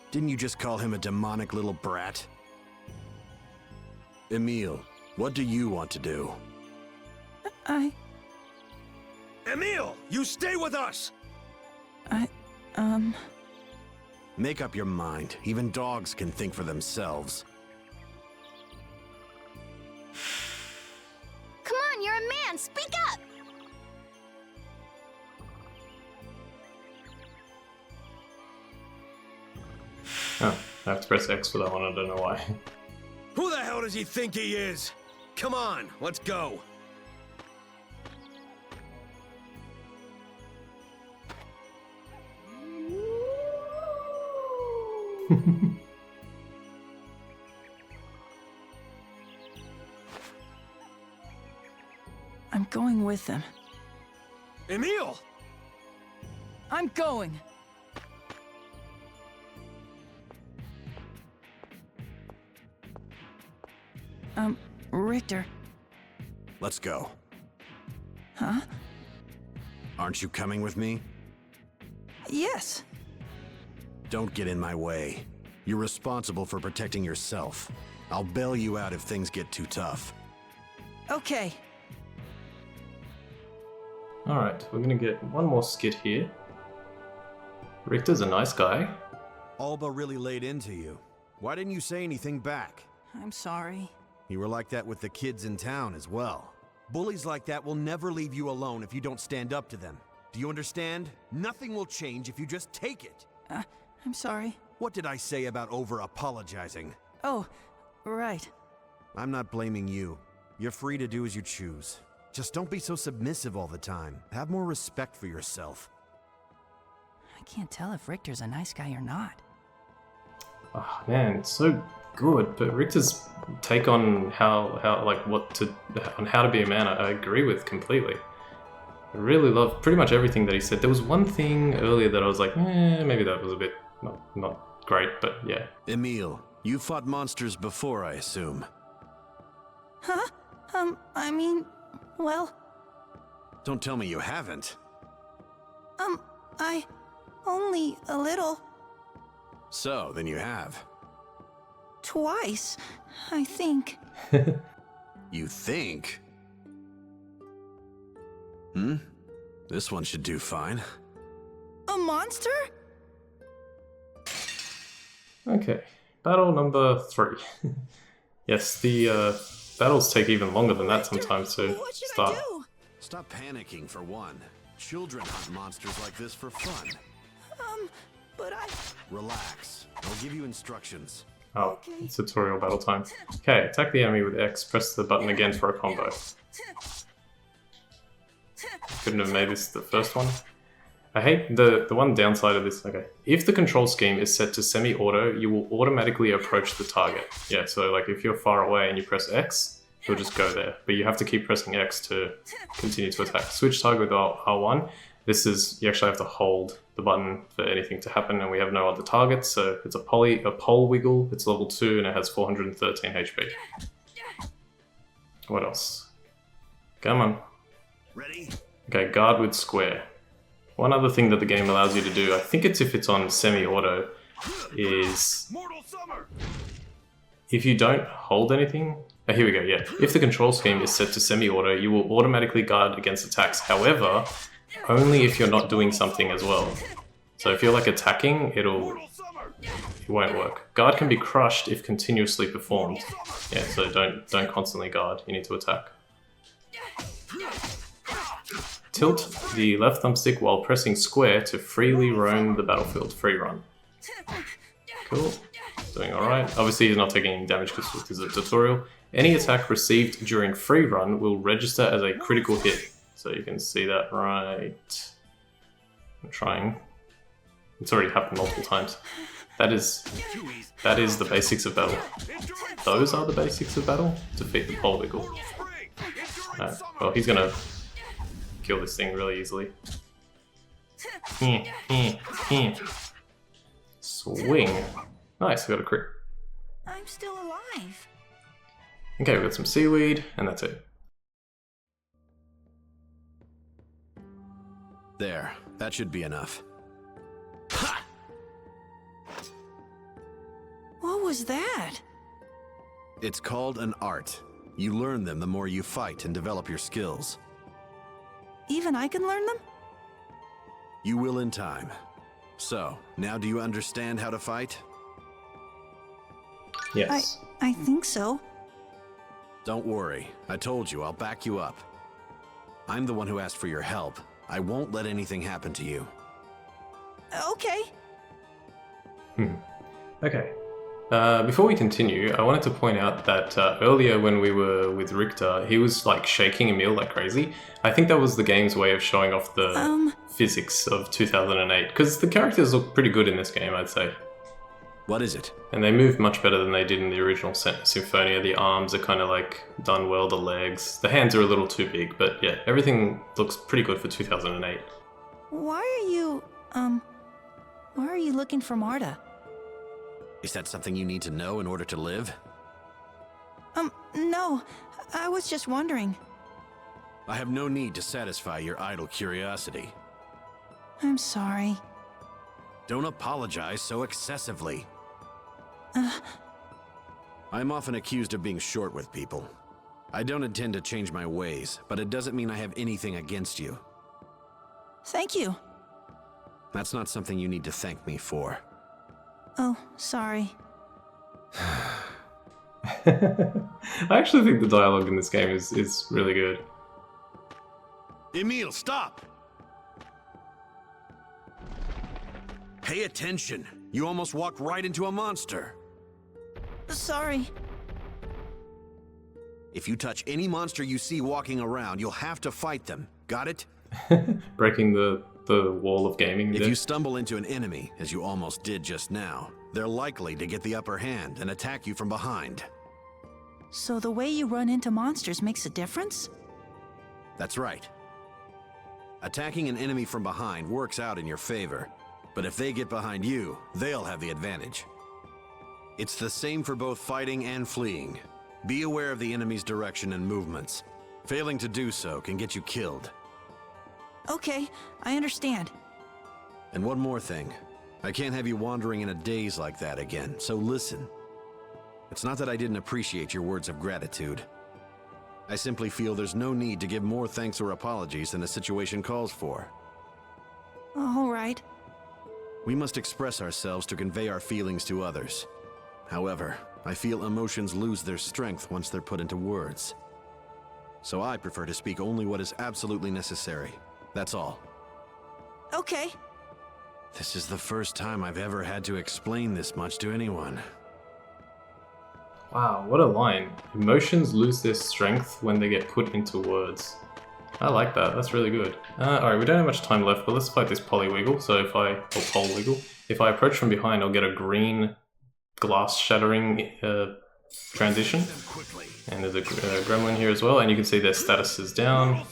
Speaker 3: Didn't you just call him a demonic little brat? Emil, what do you want to do?
Speaker 9: Emil! You stay with us!
Speaker 3: Make up your mind. Even dogs can think for themselves.
Speaker 6: Come on, you're a man! Speak up!
Speaker 1: Oh, I have to press X for that one, I don't know why.
Speaker 9: Who the hell does he think he is? Come on, let's go.
Speaker 7: I'm going with them.
Speaker 9: Emil!
Speaker 7: I'm going! Richter.
Speaker 3: Let's go.
Speaker 7: Huh?
Speaker 3: Aren't you coming with me?
Speaker 7: Yes.
Speaker 3: Don't get in my way. You're responsible for protecting yourself. I'll bail you out if things get too tough.
Speaker 7: Okay.
Speaker 1: Alright, we're gonna get one more skit here. Richter's a nice guy.
Speaker 3: Alba really laid into you. Why didn't you say anything back?
Speaker 7: I'm sorry.
Speaker 3: You were like that with the kids in town as well. Bullies like that will never leave you alone if you don't stand up to them. Do you understand? Nothing will change if you just take it.
Speaker 7: I'm sorry.
Speaker 3: What did I say about over-apologizing?
Speaker 7: Oh, right.
Speaker 3: I'm not blaming you. You're free to do as you choose. Just don't be so submissive all the time. Have more respect for yourself.
Speaker 7: I can't tell if Richter's a nice guy or not.
Speaker 1: Oh man, it's so good. But Richter's take on how to be a man, I agree with completely. I really love pretty much everything that he said. There was one thing earlier that I was like, maybe that was a bit not great, but yeah.
Speaker 3: Emil, you fought monsters before, I assume.
Speaker 7: Huh? I mean, well...
Speaker 3: Don't tell me you haven't.
Speaker 7: I... only a little.
Speaker 3: So, then you have.
Speaker 7: Twice, I think.
Speaker 3: You think? This one should do fine.
Speaker 7: A monster?
Speaker 1: Okay, battle number 3. Yes, the battles take even longer than that sometimes to start.
Speaker 3: Stop panicking, for one. Children hunt monsters like this for fun.
Speaker 7: But I...
Speaker 3: Relax. I'll give you instructions.
Speaker 1: Oh, it's tutorial battle time. Okay, attack the enemy with X, press the button again for a combo. Couldn't have made this the first one. I hate the one downside of this. Okay, if the control scheme is set to semi-auto, you will automatically approach the target. Yeah, so like if you're far away and you press X, you'll just go there. But you have to keep pressing X to continue to attack. Switch target with R1. This is, you actually have to hold the button for anything to happen, and we have no other targets, so it's a pole wiggle, it's level 2, and it has 413 HP. What else? Come on.
Speaker 3: Ready?
Speaker 1: Okay, guard with square. One other thing that the game allows you to do, I think it's if it's on semi-auto, is if you don't hold anything... Oh, here we go, yeah. If the control scheme is set to semi-auto, you will automatically guard against attacks. However, only if you're not doing something as well. So if you're like attacking, it won't work. Guard can be crushed if continuously performed. Yeah, so don't constantly guard, you need to attack. Tilt the left thumbstick while pressing square to freely roam the battlefield. Free run. Cool. Doing alright. Obviously he's not taking any damage because this is a tutorial. Any attack received during free run will register as a critical hit. So you can see that right... I'm trying. It's already happened multiple times. That is the basics of battle. Those are the basics of battle. Defeat the pole wiggle. Well, he's gonna kill this thing really easily. Swing. Nice, we got a crit.
Speaker 7: I'm still alive.
Speaker 1: Okay, we got some seaweed, and that's it.
Speaker 3: There, that should be enough.
Speaker 10: Ha!
Speaker 7: What was that?
Speaker 3: It's called an art. You learn them the more you fight and develop your skills.
Speaker 7: Even I can learn them?
Speaker 3: You will in time. So, now do you understand how to fight?
Speaker 1: Yes.
Speaker 7: I think so.
Speaker 3: Don't worry. I told you, I'll back you up. I'm the one who asked for your help. I won't let anything happen to you.
Speaker 7: Okay.
Speaker 1: Okay. Before we continue, I wanted to point out that earlier when we were with Richter, he was like shaking Emil like crazy. I think that was the game's way of showing off the physics of 2008, because the characters look pretty good in this game, I'd say.
Speaker 3: What is it?
Speaker 1: And they move much better than they did in the original Symphonia. The arms are kind of like done well, the legs. The hands are a little too big, but yeah, everything looks pretty good for 2008.
Speaker 7: Why are you looking for Marta?
Speaker 3: Is that something you need to know in order to live?
Speaker 7: No. I was just wondering.
Speaker 3: I have no need to satisfy your idle curiosity.
Speaker 7: I'm sorry.
Speaker 3: Don't apologize so excessively. I'm often accused of being short with people. I don't intend to change my ways, but it doesn't mean I have anything against you.
Speaker 7: Thank you.
Speaker 3: That's not something you need to thank me for.
Speaker 7: Oh, sorry.
Speaker 1: I actually think the dialogue in this game is really good.
Speaker 3: Emil, stop! Pay attention. You almost walked right into a monster.
Speaker 7: Sorry.
Speaker 3: If you touch any monster you see walking around, you'll have to fight them. Got it?
Speaker 1: Breaking the wall of gaming.
Speaker 3: If you stumble into an enemy, as you almost did just now, they're likely to get the upper hand and attack you from behind.
Speaker 7: So the way you run into monsters makes a difference?
Speaker 3: That's right. Attacking an enemy from behind works out in your favor, but if they get behind you, they'll have the advantage. It's the same for both fighting and fleeing. Be aware of the enemy's direction and movements. Failing to do so can get you killed.
Speaker 7: Okay, I understand.
Speaker 3: And one more thing. I can't have you wandering in a daze like that again, so listen. It's not that I didn't appreciate your words of gratitude. I simply feel there's no need to give more thanks or apologies than the situation calls for.
Speaker 7: All right.
Speaker 3: We must express ourselves to convey our feelings to others. However, I feel emotions lose their strength once they're put into words. So I prefer to speak only what is absolutely necessary. That's all.
Speaker 7: Okay.
Speaker 3: This is the first time I've ever had to explain this much to anyone.
Speaker 1: Wow, what a line. Emotions lose their strength when they get put into words. I like that, that's really good. Alright, we don't have much time left, but let's fight this Polywiggle. So if I, or Polywiggle, if I approach from behind, I'll get a green glass shattering transition. And there's a gremlin here as well, and you can see their status is down.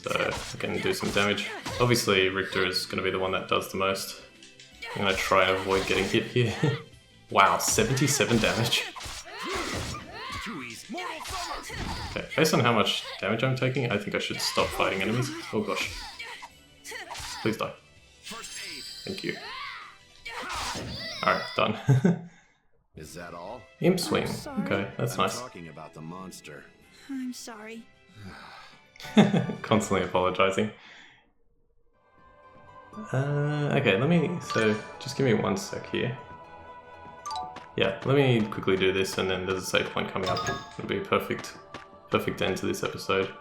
Speaker 1: So I can do some damage. Obviously Richter is going to be the one that does the most. I'm going to try and avoid getting hit here. Wow, 77 damage. Okay, based on how much damage I'm taking, I think I should stop fighting enemies. Oh gosh. Please die. Thank you. Alright, done.
Speaker 3: Is that all?
Speaker 1: Imp swing. Okay, that's nice.
Speaker 3: Talking about the monster.
Speaker 7: I'm sorry.
Speaker 1: Constantly apologizing. Okay, so just give me 1 sec here. Yeah, let me quickly do this and then there's a save point coming up. It'll be a perfect end to this episode.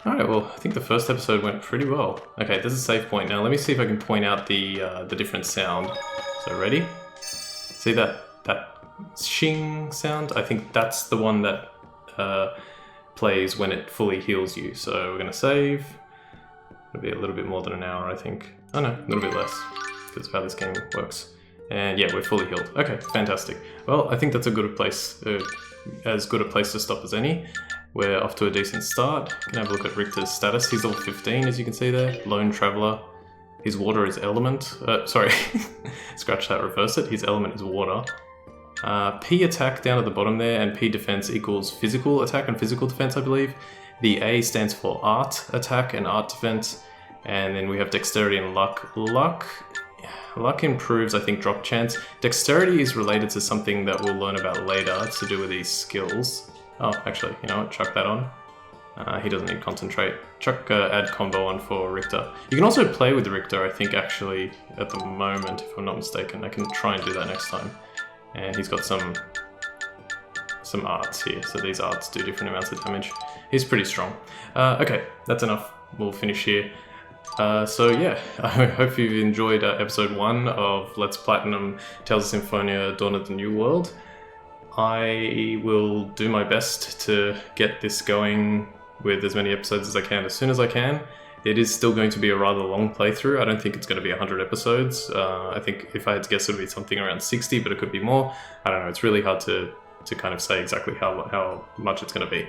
Speaker 1: Alright, well, I think the first episode went pretty well. Okay, there's a save point. Now let me see if I can point out the different sound. So ready? See that shing sound? I think that's the one that plays when it fully heals you. So we're gonna save. It'll be a little bit more than an hour, I think. Oh no, a little bit less, because of how this game works. And yeah, we're fully healed. Okay, fantastic. Well, I think that's a good place, as good a place to stop as any. We're off to a decent start. Can have a look at Richter's status. He's level 15, as you can see there. Lone Traveler. his water is element. Sorry, scratch that, reverse it. His element is water. P attack down at the bottom there, and P defense equals physical attack and physical defense, I believe. The A stands for art attack and art defense. And then we have dexterity and luck. Luck improves, I think, drop chance. Dexterity is related to something that we'll learn about later. It's to do with these skills. Oh, actually, you know what? Chuck that on. He doesn't need concentrate. Chuck add combo on for Richter. You can also play with Richter, I think, actually, at the moment, if I'm not mistaken. I can try and do that next time. And he's got some arts here, so these arts do different amounts of damage. He's pretty strong. Okay, that's enough. We'll finish here. So yeah, I hope you've enjoyed episode 1 of Let's Platinum Tales of Symphonia Dawn of the New World. I will do my best to get this going with as many episodes as I can as soon as I can. It is still going to be a rather long playthrough. I don't think it's going to be 100 episodes. I think if I had to guess, it would be something around 60, but it could be more. I don't know, it's really hard to kind of say exactly how much it's going to be.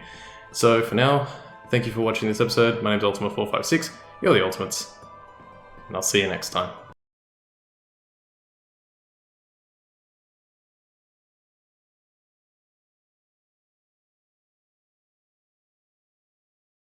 Speaker 1: So for now, thank you for watching this episode. My name's Ultima456. You're the Ultimates, and I'll see you next time.